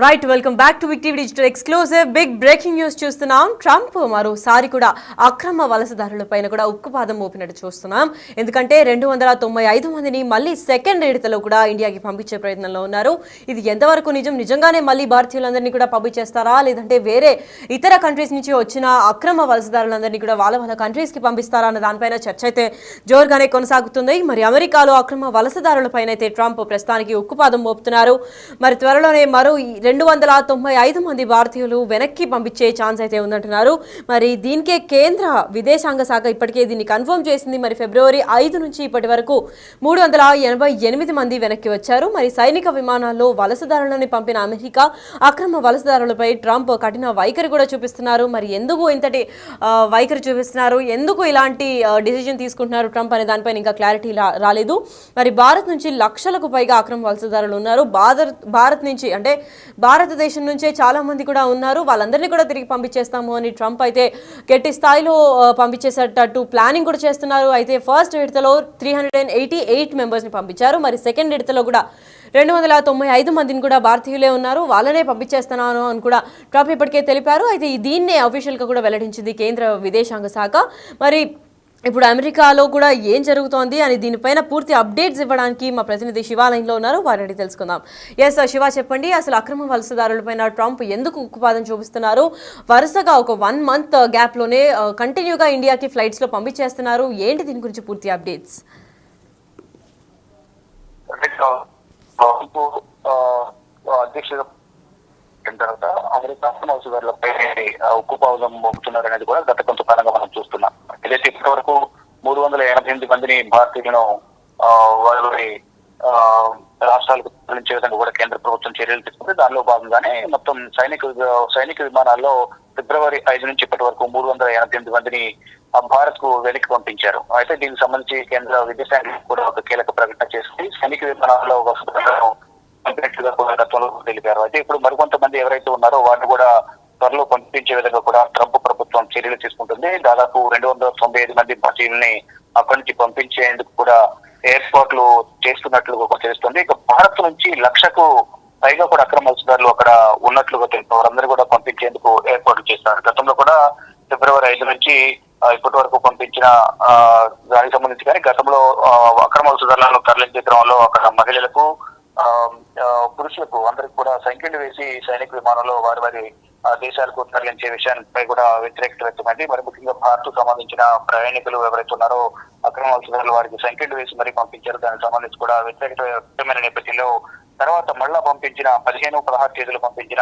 Right welcome back to big TV digital exclusive big breaking news చూస్తున్నాం. Trump మరోసారి కూడా అక్రమ వలసదారులపైన కూడా ఉక్కుపాదం మోపినట్టు చూస్తున్నాం. ఎందుకంటే 295 మందిని మళ్ళీ సెకండ్ విడతలో కూడా ఇండియాకి పంపించే ప్రయత్నంలో ఉన్నారు. ఇది ఎంతవరకు నిజంగానే మళ్ళీ భారతీయులందరినీ కూడా పంపించేస్తారా, లేదంటే వేరే ఇతర కంట్రీస్ నుంచి వచ్చిన అక్రమ వలసదారులందరినీ కూడా వాళ్ళ కంట్రీస్కి పంపిస్తారా అన్న దానిపైన చర్చ అయితే జోరుగానే కొనసాగుతుంది. మరి అమెరికాలో అక్రమ వలసదారులపైన అయితే ట్రంప్ ప్రస్తుతానికి ఉక్కుపాదం మోపుతున్నారు. మరి త్వరలోనే మరో 295 మంది భారతీయులు వెనక్కి పంపించే ఛాన్స్ అయితే ఉందంటున్నారు. మరి దీనికే కేంద్ర విదేశాంగ శాఖ ఇప్పటికే దీన్ని కన్ఫర్మ్ చేసింది. మరి ఫిబ్రవరి 5 నుంచి ఇప్పటి వరకు 388 మంది వెనక్కి వచ్చారు. మరి సైనిక విమానాల్లో వలసదారులను పంపిన అమెరికా అక్రమ వలసదారులపై ట్రంప్ కఠిన వైఖరి కూడా చూపిస్తున్నారు. మరి ఎందుకు ఇంతటి వైఖరి చూపిస్తున్నారు, ఎందుకు ఇలాంటి డిసిజన్ తీసుకుంటున్నారు ట్రంప్ అనే దానిపైన ఇంకా క్లారిటీ రాలేదు. మరి భారత్ నుంచి లక్షలకు పైగా అక్రమ వలసదారులు ఉన్నారు. భారత్ నుంచి అంటే భారతదేశం నుంచే చాలా మంది కూడా ఉన్నారు. వాళ్ళందరినీ కూడా తిరిగి పంపించేస్తాము అని ట్రంప్ అయితే గట్టి స్థాయిలో పంపించేసేటట్టు ప్లానింగ్ కూడా చేస్తున్నారు. అయితే ఫస్ట్ విడతలో 388 మెంబర్స్ని పంపించారు. మరి సెకండ్ విడతలో కూడా 295 మందిని కూడా భారతీయులే ఉన్నారు, వాళ్ళనే పంపించేస్తున్నాను అని కూడా ట్రంప్ ఇప్పటికే తెలిపారు. అయితే దీన్నే అఫీషియల్గా కూడా వెల్లడించింది కేంద్ర విదేశాంగ శాఖ. మరి ఇప్పుడు అమెరికాలో కూడా ఏం జరుగుతోంది అని దీనిపైన పూర్తి అప్డేట్స్ ఇవ్వడానికి మా ప్రతినిధి శివ లైన్లో ఉన్నారు. వారిని తెలుసుకుందాం. ఎస్ శివ, చెప్పండి, అసలు అక్రమ వలసదారులపైన ట్రంప్ ఎందుకు ఉక్కుపాదం చూపిస్తున్నారు? వరుసగా ఒక 1 మంత్ గ్యాప్లోనే కంటిన్యూగా ఇండియాకి ఫ్లైట్స్లో పంపించేస్తున్నారు. ఏంటి దీని గురించి పూర్తి అప్డేట్స్? అధ్యక్షుడు తర్వాత అమెరికా వలసదారులపై ఉక్కుపాదం మోపుతున్నారు అనేది కూడా గత కొంతకాలంగా మనం చూస్తున్నాం. ఏదైతే ఇప్పటి వరకు 388 మందిని భారతీయులను వారి రాష్ట్రాలకు తరలించే విధంగా కూడా కేంద్ర ప్రభుత్వం చర్యలు తీసుకుంది. దానిలో భాగంగానే మొత్తం సైనిక విమానాల్లో ఫిబ్రవరి 5 నుంచి ఇప్పటి వరకు 388 మందిని భారత్ కు వెనక్కి పంపించారు. అయితే దీనికి సంబంధించి కేంద్ర విదేశాంగ కూడా ఒక కీలక ప్రకటన చేసి సైనిక విమానాల్లో వసతులను పంపినట్లుగా కూడా గతంలో తెలిపారు. అయితే ఇప్పుడు మరికొంతమంది ఎవరైతే ఉన్నారో వాటిని కూడా త్వరలో పంపించే విధంగా కూడా ట్రంప్ ప్రభుత్వం చర్యలు తీసుకుంటుంది. దాదాపు 295 మంది భారతీయుల్ని అక్కడి నుంచి పంపించేందుకు కూడా ఏర్పాట్లు చేస్తున్నట్లుగా తెలుస్తుంది. ఇక భారత్ నుంచి 1,00,000కు పైగా కూడా అక్రమ వలసదారులు అక్కడ ఉన్నట్లుగా తెలుసు. వారందరూ కూడా పంపించేందుకు ఏర్పాట్లు చేస్తారు. గతంలో కూడా ఫిబ్రవరి 5 నుంచి ఇప్పటి వరకు పంపించిన దానికి సంబంధించి కానీ గతంలో అక్రమ వలసదారులను తరలించే క్రమంలో అక్కడ మహిళలకు పురుషులకు అందరికి కూడా సంఖ్యలు వేసి సైనిక విమానంలో వారి దేశాలకు తరలించే విషయాలపై కూడా వ్యతిరేకత వ్యక్తమైంది. మరి ముఖ్యంగా భారత్ సంబంధించిన ప్రయాణికులు ఎవరైతే ఉన్నారో అక్రమ వలసదారులు వారికి సంఖ్యలు వేసి మరీ పంపించారు. దానికి సంబంధించి కూడా వ్యతిరేకత వ్యక్తమైన నేపథ్యంలో తర్వాత మళ్ళా పంపించిన 15-16 తేదీలు పంపించిన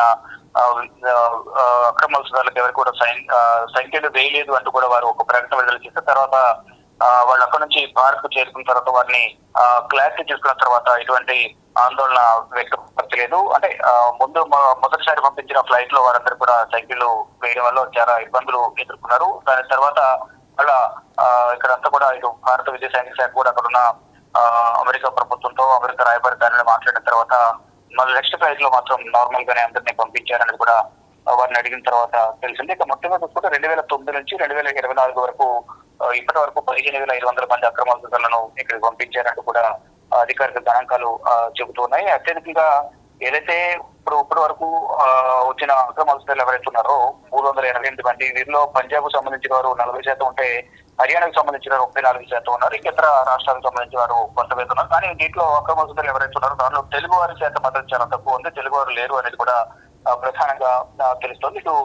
అక్రమ వలసదారులకు ఎవరికి కూడా సంఖ్యలు వేయలేదు అంటూ కూడా వారు ఒక ప్రకటన విడుదల చేసిన తర్వాత వాళ్ళు అక్కడ నుంచి భారత్ కు చేరుకున్న తర్వాత వారిని క్లారిటీ చేసుకున్న తర్వాత ఎటువంటి ఆందోళన వ్యక్తపరచలేదు. అంటే మొదటిసారి పంపించిన ఫ్లైట్ లో వారందరూ కూడా సంఖ్యలు వేయడం వల్ల చాలా ఇబ్బందులు ఎదుర్కొన్నారు. దాని తర్వాత అలా ఇక్కడంతా కూడా ఇటు భారత విదేశాంగ శాఖ కూడా అక్కడున్న అమెరికా ప్రభుత్వంతో అమెరికా రాయబారి దానిలో మాట్లాడిన తర్వాత మళ్ళీ నెక్స్ట్ ఫ్లైట్ లో మాత్రం నార్మల్ గానే అందరినీ పంపించారనేది కూడా వారిని అడిగిన తర్వాత తెలిసింది. ఇక మొత్తంగా చూసుకుంటే 2009 నుంచి 2024 వరకు ఇప్పటి వరకు 15,500 మంది అక్రమ వలసదారులను ఇక్కడికి పంపించారంటూ కూడా అధికారిక గణాంకాలు చెబుతున్నాయి. అత్యధికంగా ఏదైతే ఇప్పటి వరకు వచ్చిన అక్రమ వలసదారులు ఎవరైతే ఉన్నారో 388 మంది, వీరిలో పంజాబ్ కు సంబంధించిన వారు 40% ఉంటే హర్యానాకు సంబంధించిన 34% ఉన్నారు. ఇతర రాష్ట్రాలకు సంబంధించిన వారు కొంతమంది ఉన్నారు. కానీ దీంట్లో అక్రమ వలసదారులు ఎవరైతే ఉన్నారో దానిలో తెలుగు వారి శాతం మాత్రం చాలా తక్కువ ఉంది. తెలుగు వారు లేరు అనేది కూడా ప్రధానంగా తెలుస్తోంది. ఇటు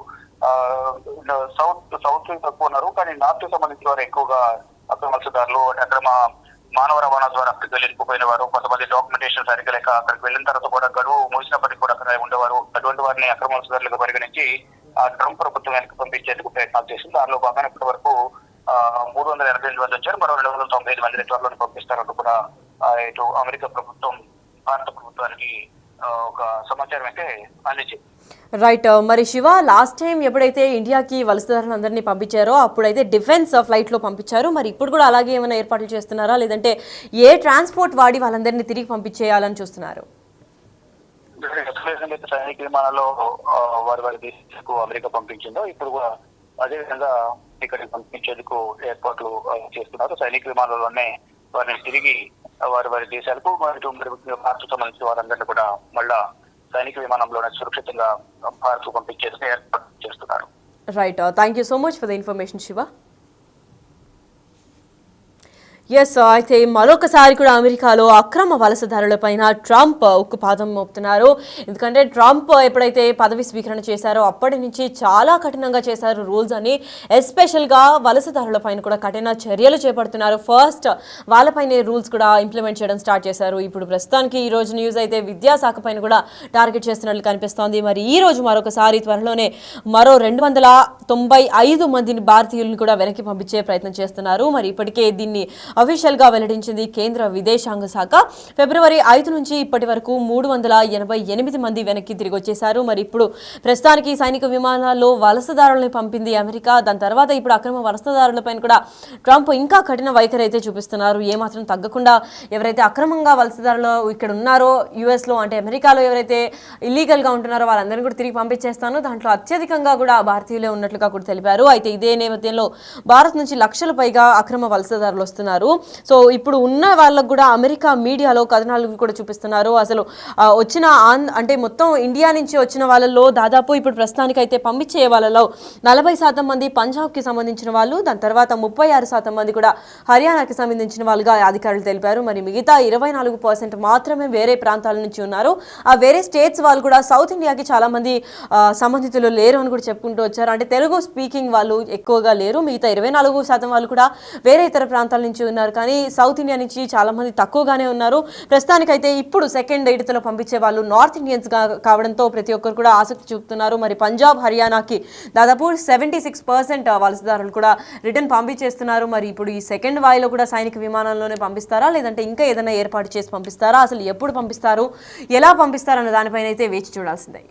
సౌత్ తక్కువ ఉన్నారు, కానీ నార్త్ కు సంబంధించిన వారు ఎక్కువగా అక్రమ వలసదారులు అక్రమ మానవ రవాణా ద్వారా అక్కడికి వెళ్ళిపోయిన వారు, కొంతమంది డాక్యుమెంటేషన్ సరిగ్గా లేక అక్కడికి వెళ్ళిన తర్వాత కూడా గడువు మూసినప్పటికీ కూడా అక్కడ ఉండేవారు. అటువంటి వారిని అక్రమ వలసదారులుగా పరిగణించి ట్రంప్ ప్రభుత్వం వెనక్కి పంపించేందుకు ప్రయత్నాలు చేసింది. దానిలో భాగంగా ఇప్పటి వరకు 388 మంది వచ్చారు. మరో 295 మందిని త్వరలో పంపిస్తారంటూ కూడా ఇటు అమెరికా ప్రభుత్వం భారత ప్రభుత్వానికి ఒక సమాచారం అయితే అందించింది. రైట్. మరి శివ, లాస్ట్ టైం ఎప్పుడైతే ఇండియాకి వలసదారులందరినీ పంపించారో అప్పుడైతే డిఫెన్స్ ఫ్లైట్లో పంపించారు. మరి ఇప్పుడు కూడా అలాగే ఏమైనా ఏర్పాట్లు చేస్తున్నారా, లేదంటే ఏ ట్రాన్స్పోర్ట్ వాడి వాళ్ళందరినీ తిరిగి పంపించేయాలని చూస్తున్నారు? సైనిక విమానాల్లో వారి దేశాలకు అమెరికా పంపించిందో ఇప్పుడు కూడా అదే విధంగా ఇక్కడికి పంపించేందుకు ఏర్పాట్లు చేస్తున్నారు. సైనిక విమానాల్లోనే వారిని తిరిగి వారి దేశాలకు భారత్ సంబంధించిన వారందరినీ కూడా మళ్ళా సైనిక విమానంలోనే సురక్షితంగా భారత్ పంపించేసి ఏర్పాటు చేస్తున్నారు. Right, thank you so much for the information Shiva. Yes, అయితే మరొకసారి కూడా అమెరికాలో అక్రమ వలసదారులపైన ట్రంప్ ఉక్కుపాదం మోపుతున్నారు. ఎందుకంటే ట్రంప్ ఎప్పుడైతే పదవి స్వీకరణ చేశారో అప్పటి నుంచి చాలా కఠినంగా చేశారు రూల్స్ అని. ఎస్పెషల్గా వలసదారులపైన కూడా కఠిన చర్యలు చేపడుతున్నారు. ఫస్ట్ వాళ్ళపైన రూల్స్ కూడా ఇంప్లిమెంట్ చేయడం స్టార్ట్ చేశారు. ఇప్పుడు ప్రస్తుతానికి ఈ రోజు న్యూస్ అయితే విద్యాశాఖ పైన కూడా టార్గెట్ చేస్తున్నట్లు కనిపిస్తోంది. మరి ఈ రోజు మరొకసారి త్వరలోనే మరో 295 మందిని భారతీయులను కూడా వెనక్కి పంపించే ప్రయత్నం చేస్తున్నారు. మరి ఇప్పటికే దీన్ని అఫీషియల్ గా వెల్లడించింది కేంద్ర విదేశాంగ శాఖ. ఫిబ్రవరి 5 నుంచి ఇప్పటి వరకు 388 మంది వెనక్కి తిరిగి వచ్చేశారు. మరి ఇప్పుడు ప్రస్తుతానికి సైనిక విమానాల్లో వలసదారులను పంపింది అమెరికా. దాని తర్వాత ఇప్పుడు అక్రమ వలసదారులపైన కూడా ట్రంప్ ఇంకా కఠిన వైఖరి అయితే చూపిస్తున్నారు. ఏమాత్రం తగ్గకుండా ఎవరైతే అక్రమంగా వలసదారులు ఇక్కడ ఉన్నారో యుఎస్ లో, అంటే అమెరికాలో ఎవరైతే ఇల్లీగల్ గా ఉంటున్నారో వాళ్ళందరినీ కూడా తిరిగి పంపించేస్తాను. దాంట్లో అత్యధికంగా కూడా భారతీయులే ఉన్నట్లుగా కూడా తెలిపారు. అయితే ఇదే నేపథ్యంలో భారత్ నుంచి లక్షల పైగా అక్రమ వలసదారులు వస్తున్నారు. సో ఇప్పుడు ఉన్న వాళ్ళకు కూడా అమెరికా మీడియాలో కథనాలు కూడా చూపిస్తున్నారు. అసలు వచ్చిన అంటే మొత్తం ఇండియా నుంచి వచ్చిన వాళ్ళలో దాదాపు ఇప్పుడు ప్రస్తుతానికి అయితే పంపించే వాళ్ళలో 40% మంది పంజాబ్కి సంబంధించిన వాళ్ళు, దాని తర్వాత 36% మంది కూడా హర్యానాకి సంబంధించిన వాళ్ళుగా అధికారులు తెలిపారు. మరి మిగతా 24% మాత్రమే వేరే ప్రాంతాల నుంచి ఉన్నారు. ఆ వేరే స్టేట్స్ వాళ్ళు కూడా సౌత్ ఇండియాకి చాలా మంది సంబంధితులు లేరు అని కూడా చెప్పుకుంటూ వచ్చారు. అంటే తెలుగు స్పీకింగ్ వాళ్ళు ఎక్కువగా లేరు. మిగతా 24% వాళ్ళు కూడా వేరే ఇతర ప్రాంతాల నుంచి ఉన్నారు. కానీ సౌత్ ఇండియా నుంచి చాలా మంది తక్కువగానే ఉన్నారు. ప్రస్తుతానికైతే ఇప్పుడు సెకండ్ విడతలో పంపించే వాళ్ళు నార్త్ ఇండియన్స్ కావడంతో ప్రతి ఒక్కరు కూడా ఆసక్తి చూపుతున్నారు. మరి పంజాబ్, హర్యానాకి దాదాపు 76% వలసదారులు కూడా రిటర్న్ పంపించేస్తున్నారు. మరి ఇప్పుడు ఈ సెకండ్ వాయిలో కూడా సైనిక విమానంలోనే పంపిస్తారా, లేదంటే ఇంకా ఏదైనా ఏర్పాటు చేసి పంపిస్తారా, అసలు ఎప్పుడు పంపిస్తారు, ఎలా పంపిస్తారు అన్న దానిపైన అయితే వేచి చూడాల్సిందే.